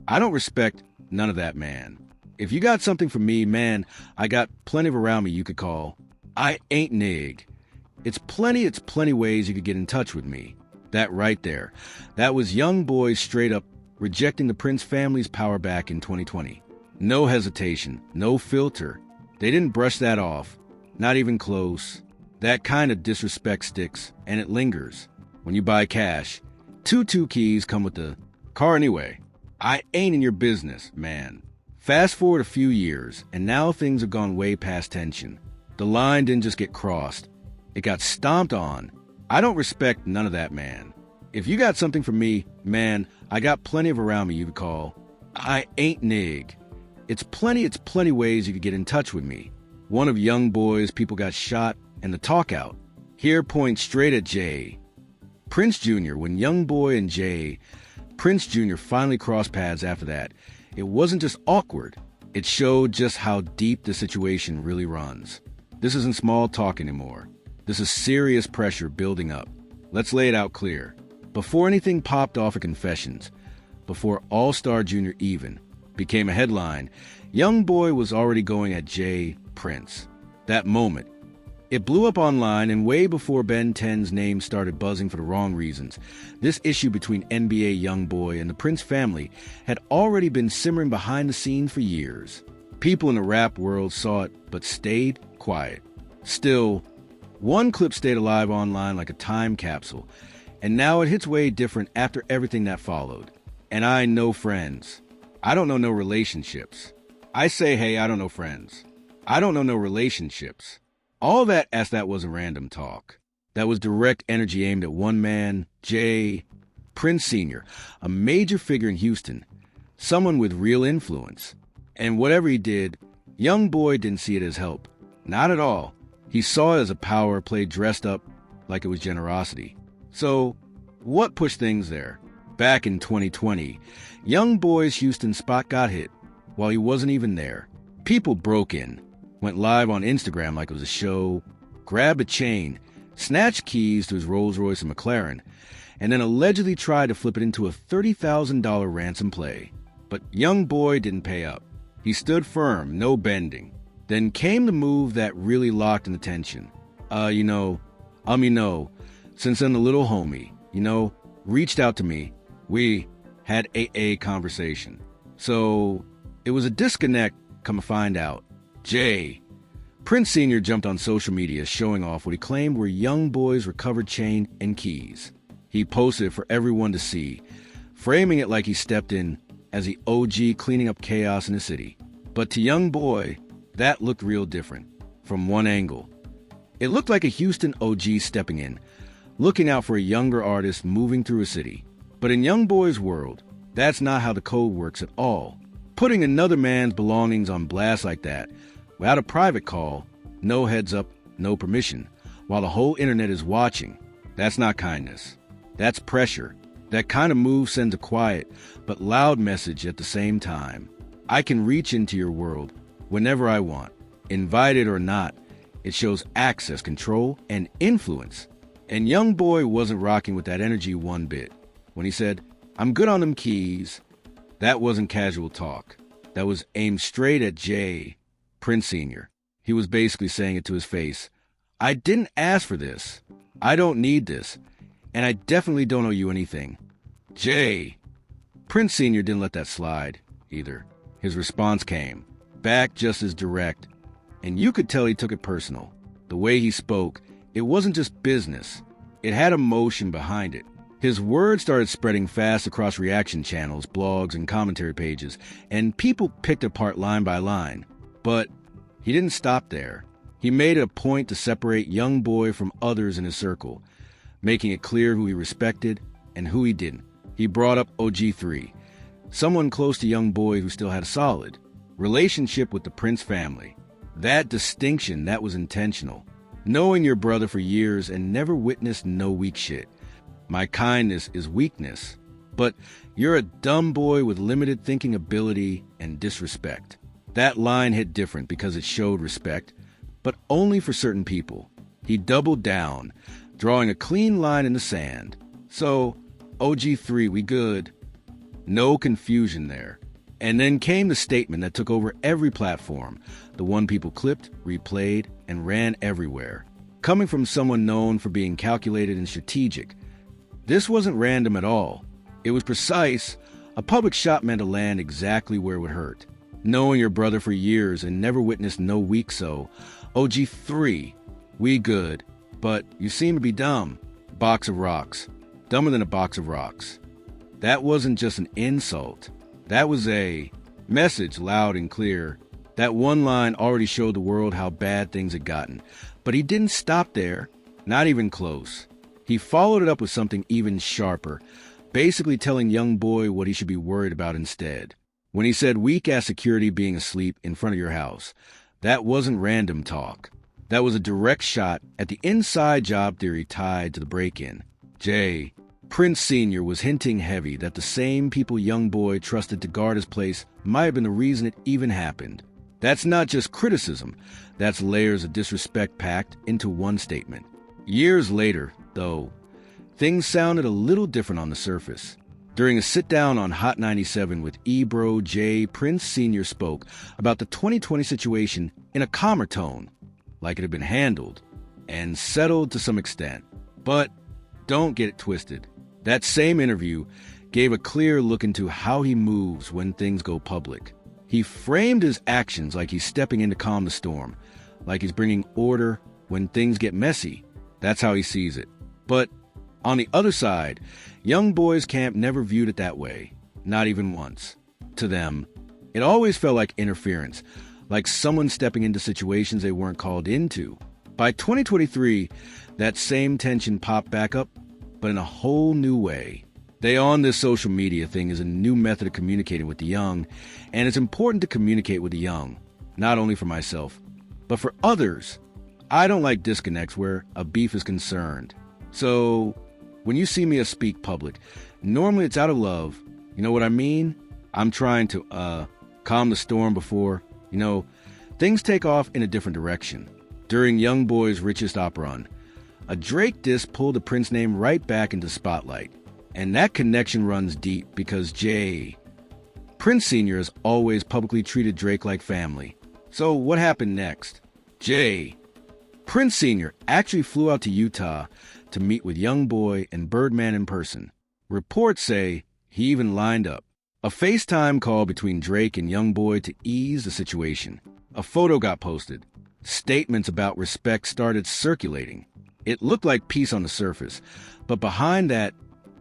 I don't respect none of that, man. If you got something for me, man, I got plenty of around me you could call. I ain't nig. It's plenty ways you could get in touch with me. That right there. That was YoungBoy straight up rejecting the Prince family's power back in 2020. No hesitation, no filter. They didn't brush that off. Not even close. That kind of disrespect sticks, and it lingers. When you buy cash, two keys come with the car anyway. I ain't in your business, man. Fast forward a few years, and now things have gone way past tension. The line didn't just get crossed. It got stomped on. I don't respect none of that, man. If you got something for me, man, I got plenty of around me you could call. I ain't nig. It's plenty ways you could get in touch with me. One of YoungBoy's people got shot, and the talk out. Here points straight at Jay. Prince Jr., when YoungBoy and Jay, Prince Jr. finally crossed paths after that, it wasn't just awkward. It showed just how deep the situation really runs. This isn't small talk anymore. This is serious pressure building up. Let's lay it out clear. Before anything popped off at Confessions, before All-Star Jr. even became a headline, YoungBoy was already going at Jay Prince. That moment, it blew up online, and way before Ben 10's name started buzzing for the wrong reasons, this issue between NBA YoungBoy and the Prince family had already been simmering behind the scenes for years. People in the rap world saw it, but stayed quiet. Still, one clip stayed alive online like a time capsule, and now it hits way different after everything that followed. And I know friends. I don't know no relationships. I say, hey, I don't know friends. I don't know no relationships. All that as that wasn't random talk. That was direct energy aimed at one man, Jay Prince Sr., a major figure in Houston, someone with real influence. And whatever he did, YoungBoy didn't see it as help. Not at all. He saw it as a power play dressed up like it was generosity. So, what pushed things there? Back in 2020, YoungBoy's Houston spot got hit while he wasn't even there. People broke in, went live on Instagram like it was a show, grabbed a chain, snatched keys to his Rolls-Royce and McLaren, and then allegedly tried to flip it into a $30,000 ransom play. But YoungBoy didn't pay up. He stood firm, no bending. Then came the move that really locked in the tension. Since then the little homie, reached out to me. We had a conversation. So it was a disconnect, come to find out. Jay Prince Sr. jumped on social media showing off what he claimed were YoungBoy's recovered chain and keys. He posted it for everyone to see, framing it like he stepped in as the OG cleaning up chaos in the city. But to YoungBoy, that looked real different, from one angle. It looked like a Houston OG stepping in, looking out for a younger artist moving through a city. But in YoungBoy's world, that's not how the code works at all. Putting another man's belongings on blast like that, without a private call, no heads up, no permission, while the whole internet is watching, that's not kindness. That's pressure. That kind of move sends a quiet but loud message at the same time. I can reach into your world whenever I want, invited or not. It shows access, control, and influence. And YoungBoy wasn't rocking with that energy one bit. When he said, "I'm good on them keys," that wasn't casual talk. That was aimed straight at Jay Prince Sr. He was basically saying it to his face. I didn't ask for this. I don't need this. And I definitely don't owe you anything. Jay Prince Sr. didn't let that slide either. His response came back just as direct. And you could tell he took it personal. The way he spoke, it wasn't just business. It had emotion behind it. His words started spreading fast across reaction channels, blogs, and commentary pages, and people picked apart line by line. But he didn't stop there. He made it a point to separate YoungBoy from others in his circle, making it clear who he respected and who he didn't. He brought up OG3, someone close to YoungBoy who still had a solid relationship with the Prince family. That distinction, that was intentional. Knowing your brother for years and never witnessed no weak shit. My kindness is weakness, but you're a dumb boy with limited thinking ability and disrespect. That line hit different because it showed respect, but only for certain people. He doubled down, drawing a clean line in the sand. So, OG3, we good. No confusion there. And then came the statement that took over every platform, the one people clipped, replayed, and ran everywhere. Coming from someone known for being calculated and strategic. This wasn't random at all. It was precise. A public shot meant to land exactly where it would hurt. Knowing your brother for years and never witnessed no weak so. OG3, we good, but you seem to be dumb. Box of rocks. Dumber than a box of rocks. That wasn't just an insult. That was a message loud and clear. That one line already showed the world how bad things had gotten. But he didn't stop there. Not even close. He followed it up with something even sharper, basically telling YoungBoy what he should be worried about instead. When he said weak-ass security being asleep in front of your house, that wasn't random talk. That was a direct shot at the inside job theory tied to the break-in. Jay, Prince Sr. was hinting heavy that the same people YoungBoy trusted to guard his place might have been the reason it even happened. That's not just criticism. That's layers of disrespect packed into one statement. Years later, though, things sounded a little different on the surface. During a sit-down on Hot 97 with Ebro J, Prince Sr. spoke about the 2020 situation in a calmer tone, like it had been handled and settled to some extent. But don't get it twisted. That same interview gave a clear look into how he moves when things go public. He framed his actions like he's stepping in to calm the storm, like he's bringing order when things get messy. That's how he sees it. But on the other side, YoungBoy's camp never viewed it that way, not even once. To them, it always felt like interference, like someone stepping into situations they weren't called into. By 2023, that same tension popped back up, but in a whole new way. They on this social media thing is a new method of communicating with the young, and it's important to communicate with the young, not only for myself, but for others. I don't like disconnects where a beef is concerned. So when you see me speak public, normally it's out of love. You know what I mean? I'm trying to calm the storm before, things take off in a different direction. During YoungBoy's Richest Op run, a Drake diss pulled the Prince name right back into spotlight. And that connection runs deep because Prince Sr. has always publicly treated Drake like family. So what happened next? Prince Sr. actually flew out to Utah to meet with YoungBoy and Birdman in person. Reports say he even lined up a FaceTime call between Drake and YoungBoy to ease the situation. A photo got posted. Statements about respect started circulating. It looked like peace on the surface, but behind that,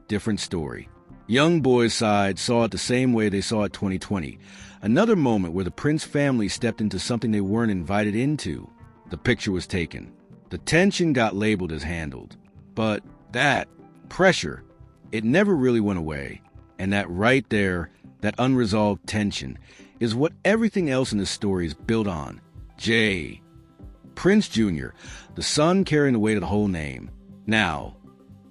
different story. YoungBoy's side saw it the same way they saw it 2020. Another moment where the Prince family stepped into something they weren't invited into. The picture was taken. The tension got labeled as handled. But that pressure, it never really went away. And that right there, that unresolved tension, is what everything else in this story is built on. Prince Jr., the son carrying the weight of the whole name. Now,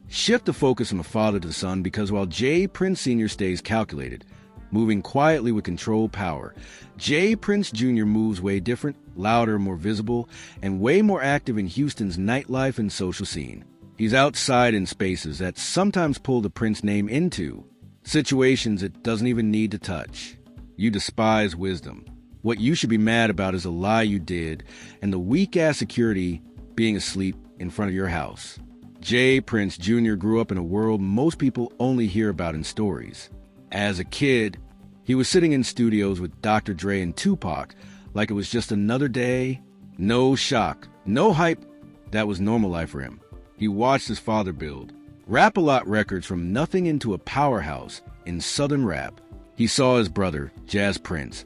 shift the focus from the father to the son, because while Prince Sr. stays calculated, moving quietly with controlled power, Prince Jr. moves way different, louder, more visible, and way more active in Houston's nightlife and social scene. He's outside in spaces that sometimes pull the Prince name into situations it doesn't even need to touch. You despise wisdom. What you should be mad about is a lie you did and the weak-ass security being asleep in front of your house. Prince Jr. grew up in a world most people only hear about in stories. As a kid, he was sitting in studios with Dr. Dre and Tupac like it was just another day. No shock, no hype. That was normal life for him. He watched his father build Rap-A-Lot Records from nothing into a powerhouse in Southern rap. He saw his brother, Jazz Prince,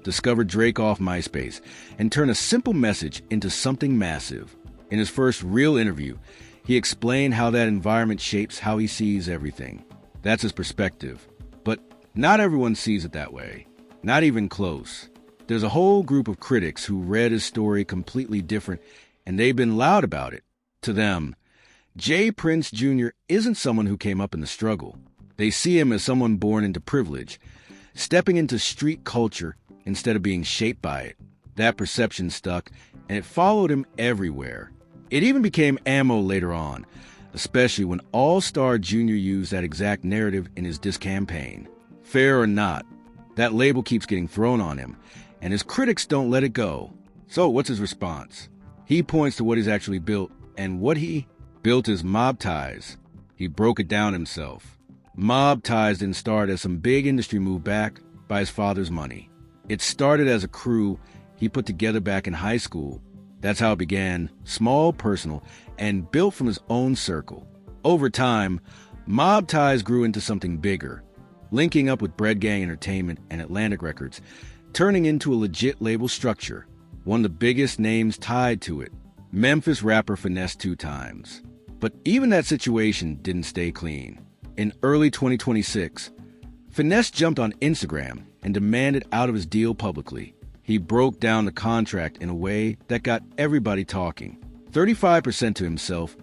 discover Drake off MySpace and turn a simple message into something massive. In his first real interview, he explained how that environment shapes how he sees everything. That's his perspective. But not everyone sees it that way. Not even close. There's a whole group of critics who read his story completely different, and they've been loud about it. To them, Prince Jr. isn't someone who came up in the struggle. They see him as someone born into privilege, stepping into street culture instead of being shaped by it. That perception stuck, and it followed him everywhere. It even became ammo later on, especially when All-Star Jr. used that exact narrative in his diss campaign. Fair or not, that label keeps getting thrown on him, and his critics don't let it go. So what's his response? He points to what he's actually built, and what he built is mob ties. He broke it down himself. Mob ties didn't start as some big industry move back by his father's money. It started as a crew he put together back in high school. That's how it began, small, personal, and built from his own circle. Over time, mob ties grew into something bigger, linking up with Bread Gang Entertainment and Atlantic Records, turning into a legit label structure. One of the biggest names tied to it, Memphis rapper Finesse 2 Times. But even that situation didn't stay clean. In early 2026, Finesse jumped on Instagram and demanded out of his deal publicly. He broke down the contract in a way that got everybody talking. 35% to himself,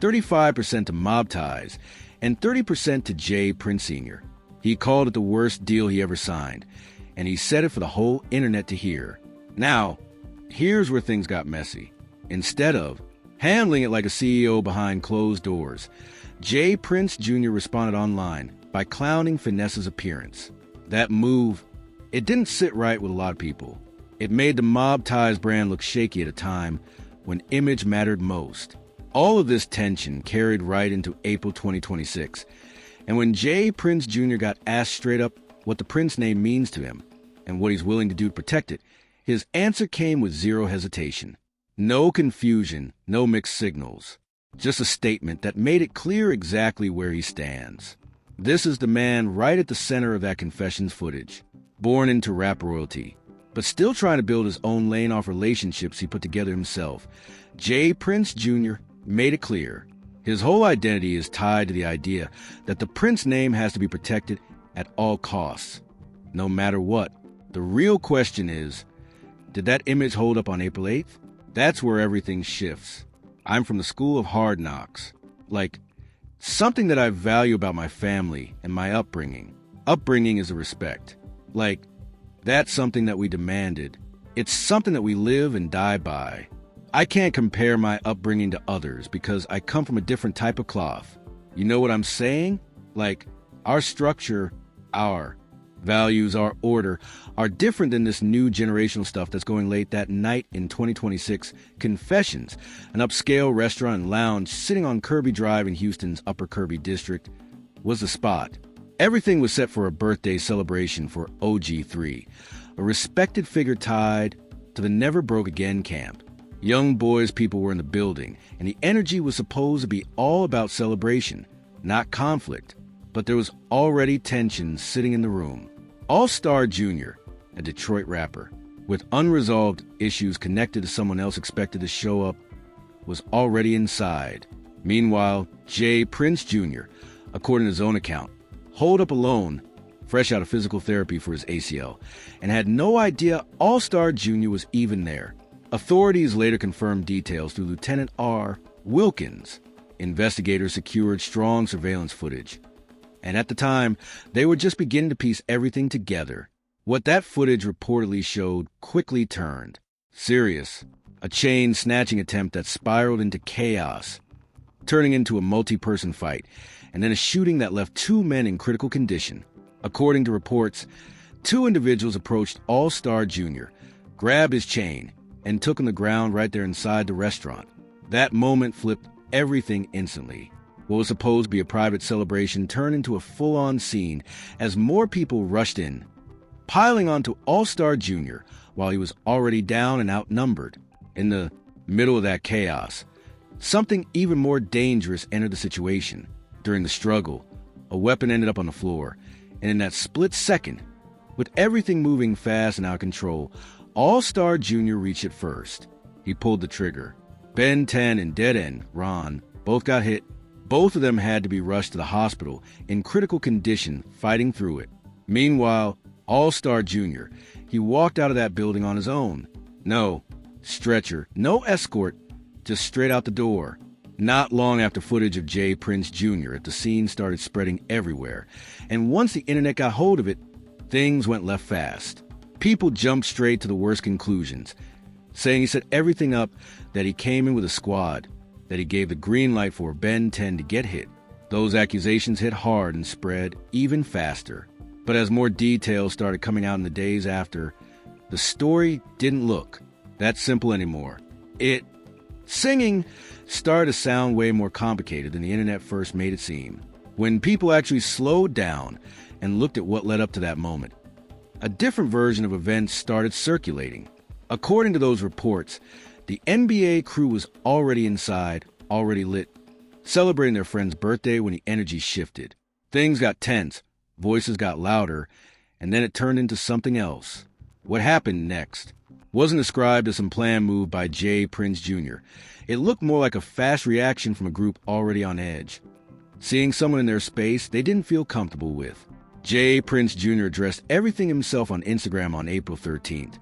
35% to mob ties, and 30% to Jay Prince Sr. He called it the worst deal he ever signed, and he said it for the whole internet to hear. Now, here's where things got messy. Instead of handling it like a CEO behind closed doors, Jay Prince Jr. responded online by clowning Finesse's appearance. That move, it didn't sit right with a lot of people. It made the Mob Ties brand look shaky at a time when image mattered most. All of this tension carried right into April 2026, and when Jay Prince Jr. got asked straight up what the Prince name means to him and what he's willing to do to protect it, his answer came with zero hesitation. No confusion, no mixed signals. Just a statement that made it clear exactly where he stands. This is the man right at the center of that Confessions footage, born into rap royalty, but still trying to build his own lane off relationships he put together himself. Jay Prince Jr. made it clear. His whole identity is tied to the idea that the Prince name has to be protected at all costs, no matter what. The real question is, did that image hold up on April 8th? That's where everything shifts. I'm from the school of hard knocks. Like, something that I value about my family and my upbringing. Upbringing is a respect. Like, that's something that we demanded. It's something that we live and die by. I can't compare my upbringing to others because I come from a different type of cloth. You know what I'm saying? Like, our structure, our values, our order are different than this new generational stuff that's going late that night in 2026. Confessions, an upscale restaurant and lounge sitting on Kirby Drive in Houston's Upper Kirby district, was the spot. Everything was set for a birthday celebration for OG3, a respected figure tied to the Never Broke Again camp. YoungBoy's people were in the building, and the energy was supposed to be all about celebration, not conflict. But there was already tension sitting in the room. All-Star Jr., a Detroit rapper, with unresolved issues connected to someone else expected to show up, was already inside. Meanwhile, Jay Prince Jr., according to his own account, holed up alone, fresh out of physical therapy for his ACL, and had no idea All-Star Jr. was even there. Authorities later confirmed details through Lieutenant R. Wilkins. Investigators secured strong surveillance footage. And at the time, they were just beginning to piece everything together. What that footage reportedly showed quickly turned serious. A chain-snatching attempt that spiraled into chaos, turning into a multi-person fight, and then a shooting that left 2 men in critical condition. According to reports, 2 individuals approached All-Star Jr., grabbed his chain, and took him to the ground right there inside the restaurant. That moment flipped everything instantly. What was supposed to be a private celebration turned into a full-on scene as more people rushed in, piling onto All-Star Jr. while he was already down and outnumbered. In the middle of that chaos, something even more dangerous entered the situation. During the struggle, a weapon ended up on the floor, and in that split second, with everything moving fast and out of control, All-Star Jr. reached it first. He pulled the trigger. Ben 10 and Dead End, Ron, both got hit. Both of them had to be rushed to the hospital in critical condition, fighting through it. Meanwhile, All-Star Jr., he walked out of that building on his own. No stretcher, no escort, just straight out the door. Not long after footage of Jay Prince Jr. at the scene started spreading everywhere, and once the internet got hold of it, things went left fast. People jumped straight to the worst conclusions, saying he set everything up, that he came in with a squad, that he gave the green light for Ben 10 to get hit. Those accusations hit hard and spread even faster. But as more details started coming out in the days after, the story didn't look that simple anymore. Singing started to sound way more complicated than the internet first made it seem. When people actually slowed down and looked at what led up to that moment, a different version of events started circulating. According to those reports, the NBA crew was already inside, already lit, celebrating their friend's birthday when the energy shifted. Things got tense, voices got louder, and then it turned into something else. What happened next wasn't described as some planned move by Jay Prince Jr. It looked more like a fast reaction from a group already on edge. Seeing someone in their space they didn't feel comfortable with. Jay Prince Jr. addressed everything himself on Instagram on April 13th,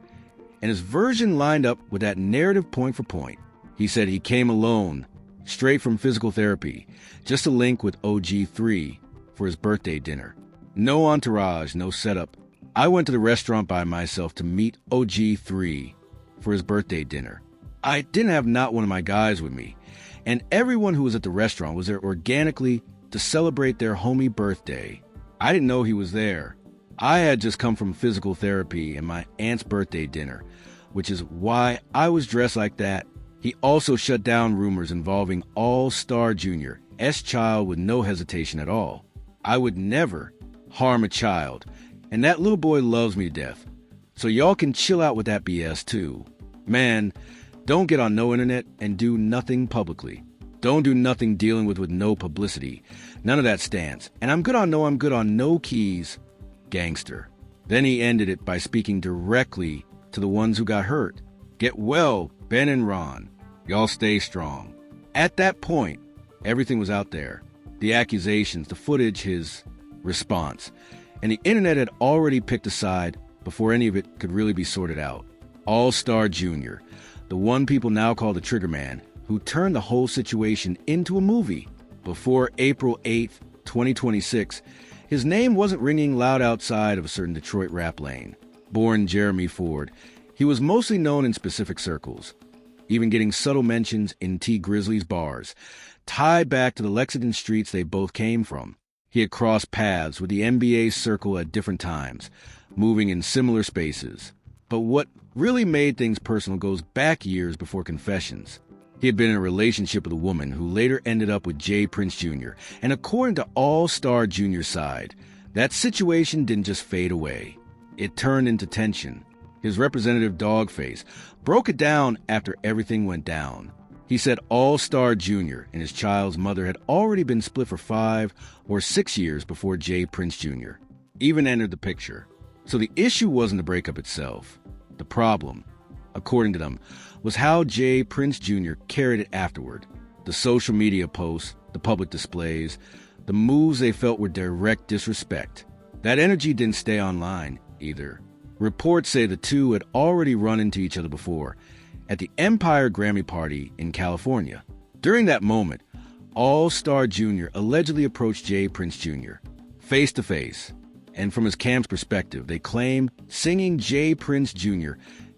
and his version lined up with that narrative point for point. He said he came alone, straight from physical therapy, just to link with OG3 for his birthday dinner. No entourage, no setup. I went to the restaurant by myself to meet OG3 for his birthday dinner. I didn't have not one of my guys with me, and everyone who was at the restaurant was there organically to celebrate their homie birthday. I didn't know he was there. I had just come from physical therapy and my aunt's birthday dinner, which is why I was dressed like that. He also shut down rumors involving All-Star Jr., S-Child with no hesitation at all. I would never harm a child, and that little boy loves me to death. So y'all can chill out with that BS too. Man, don't get on no internet and do nothing publicly. Don't do nothing dealing with no publicity. None of that stands. And I'm good on no keys, gangster. Then he ended it by speaking directly to the ones who got hurt. Get well, Ben and Ron. Y'all stay strong. At that point, everything was out there. The accusations, the footage, his response. And the internet had already picked a side before any of it could really be sorted out. All-Star Jr., the one people now call the Trigger Man, who turned the whole situation into a movie. Before April 8th, 2026, his name wasn't ringing loud outside of a certain Detroit rap lane. Born Jeremy Ford, he was mostly known in specific circles, even getting subtle mentions in T. Grizzly's bars, tied back to the Lexington streets they both came from. He had crossed paths with the NBA circle at different times, moving in similar spaces. But what really made things personal goes back years before Confessions. He had been in a relationship with a woman who later ended up with Jay Prince Jr., and according to All-Star Jr.'s side, that situation didn't just fade away. It turned into tension. His representative Dogface broke it down after everything went down. He said All-Star Jr. and his child's mother had already been split for 5 or 6 years before Jay Prince Jr. even entered the picture. So the issue wasn't the breakup itself. The problem, according to them, was how Jay Prince Jr. carried it afterward. The social media posts, the public displays, the moves they felt were direct disrespect. That energy didn't stay online, either. Reports say the two had already run into each other before, at the Empire Grammy Party in California. During that moment, All-Star Jr. allegedly approached Jay Prince Jr. face to face, and from his camp's perspective, they claim singing Jay Prince Jr.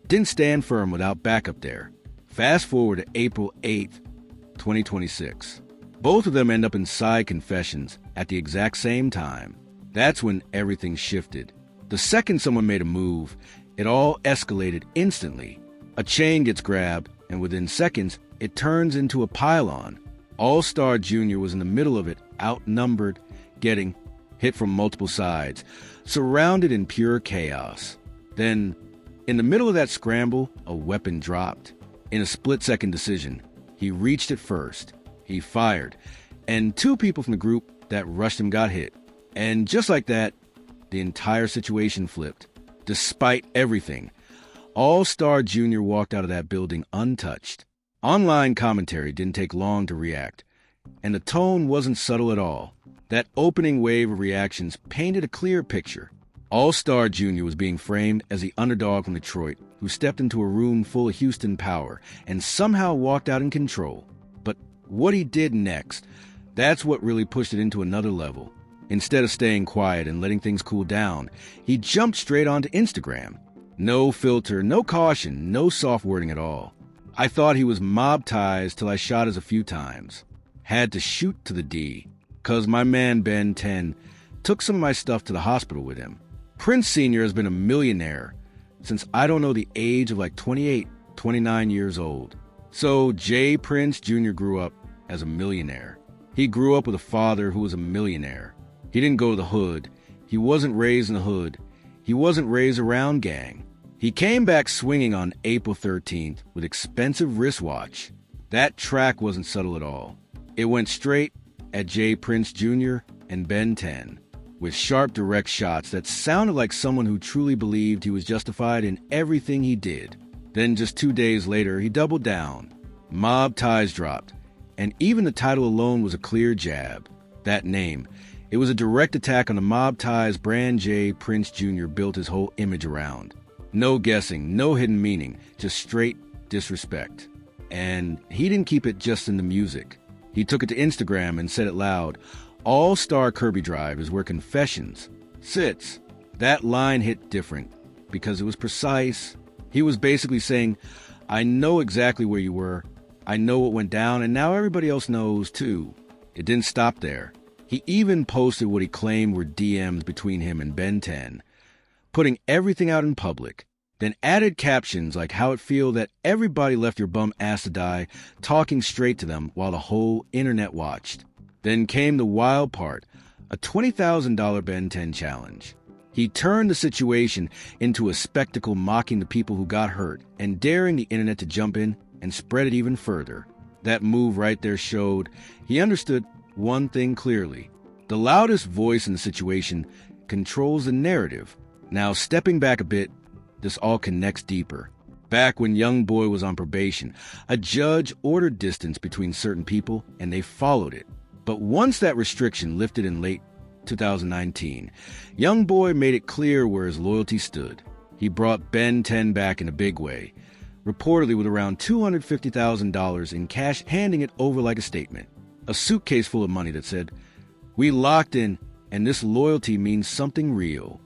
didn't stand firm without backup there. Fast forward to April 8th, 2026. Both of them end up in side confessions at the exact same time. That's when everything shifted. The second someone made a move, it all escalated instantly. A chain gets grabbed, and within seconds, it turns into a pile-on. All-Star Jr. was in the middle of it, outnumbered, getting hit from multiple sides, surrounded in pure chaos. Then, in the middle of that scramble, a weapon dropped. In a split-second decision, he reached it first. He fired, and 2 people from the group that rushed him got hit. And just like that, the entire situation flipped. Despite everything, All-Star Jr. walked out of that building untouched. Online commentary didn't take long to react, and the tone wasn't subtle at all. That opening wave of reactions painted a clear picture. All-Star Jr. was being framed as the underdog from Detroit who stepped into a room full of Houston power and somehow walked out in control. But what he did next, that's what really pushed it into another level. Instead of staying quiet and letting things cool down, he jumped straight onto Instagram. No filter, no caution, no soft wording at all. I thought he was mob-tized till I shot his a few times. Had to shoot to the D, 'cause my man Ben 10 took some of my stuff to the hospital with him. Prince Sr. has been a millionaire since I don't know the age of like 28, 29 years old. So Jay Prince Jr. grew up as a millionaire. He grew up with a father who was a millionaire. He didn't go to the hood. He wasn't raised in the hood. He wasn't raised around gang. He came back swinging on April 13th with expensive wristwatch. That track wasn't subtle at all. It went straight at Jay Prince Jr. and Ben 10, with sharp, direct shots that sounded like someone who truly believed he was justified in everything he did. Then just 2 days later, he doubled down. Mob Ties dropped, and even the title alone was a clear jab. That name, it was a direct attack on the Mob Ties brand Jay Prince Jr. built his whole image around. No guessing, no hidden meaning, just straight disrespect. And he didn't keep it just in the music. He took it to Instagram and said it loud. All-Star Kirby Drive is where confessions sits. That line hit different because it was precise. He was basically saying, I know exactly where you were. I know what went down, and now everybody else knows too. It didn't stop there. He even posted what he claimed were DMs between him and Ben 10, putting everything out in public, then added captions like how it feel that everybody left your bum ass to die, talking straight to them while the whole internet watched. Then came the wild part, a $20,000 Ben 10 challenge. He turned the situation into a spectacle, mocking the people who got hurt and daring the internet to jump in and spread it even further. That move right there showed he understood one thing clearly. The loudest voice in the situation controls the narrative. Now, stepping back a bit, this all connects deeper. Back when YoungBoy was on probation, a judge ordered distance between certain people, and they followed it. But once that restriction lifted in late 2019, YoungBoy made it clear where his loyalty stood. He brought Ben 10 back in a big way, reportedly with around $250,000 in cash, handing it over like a statement. A suitcase full of money that said, "We locked in, and this loyalty means something real."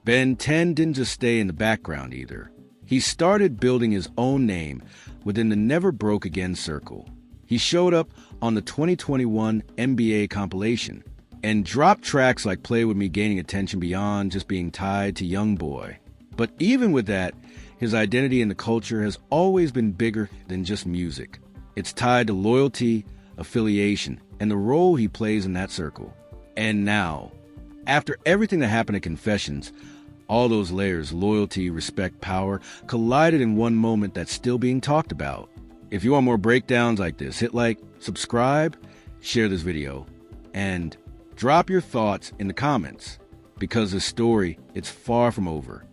Ben 10 didn't just stay in the background either. He started building his own name within the Never Broke Again circle. He showed up on the 2021 NBA compilation and dropped tracks like Play With Me, gaining attention beyond just being tied to YoungBoy. But even with that, his identity in the culture has always been bigger than just music. It's tied to loyalty, affiliation, and the role he plays in that circle. And now, after everything that happened at Confessions, all those layers, loyalty, respect, power, collided in one moment that's still being talked about. If you want more breakdowns like this, hit like, subscribe, share this video, and drop your thoughts in the comments, because this story, it's far from over.